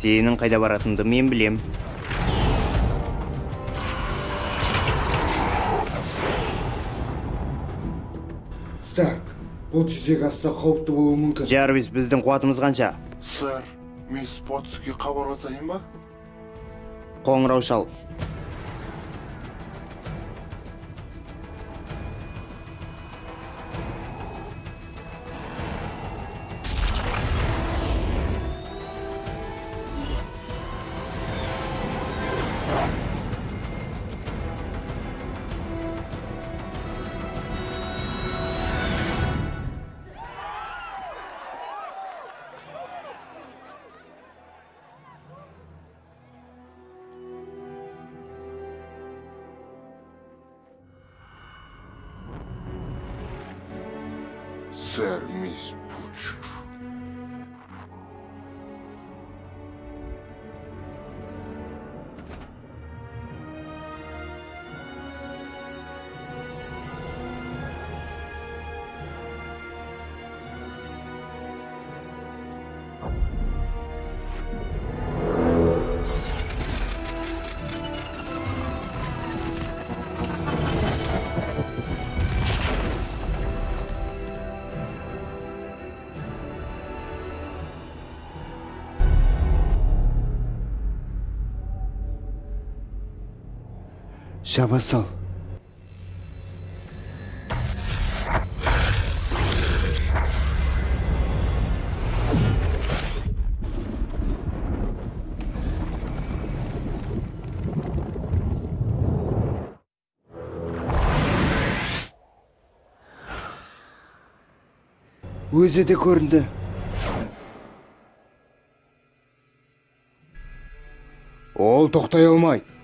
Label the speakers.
Speaker 1: Сенің қайда баратынды мен білем.
Speaker 2: Старк, бұл жүзеге асса қауіпті болуы мүмкін.
Speaker 1: Жарвис, біздің қуатымыз қанша?
Speaker 3: Сэр, мисс Потске хабарласайын ба?
Speaker 1: Қоңырау шал.
Speaker 3: Сэр, мисс Бучер.
Speaker 2: Жаба сал. Өзі де көрінді. Ол тоқтай алмайды.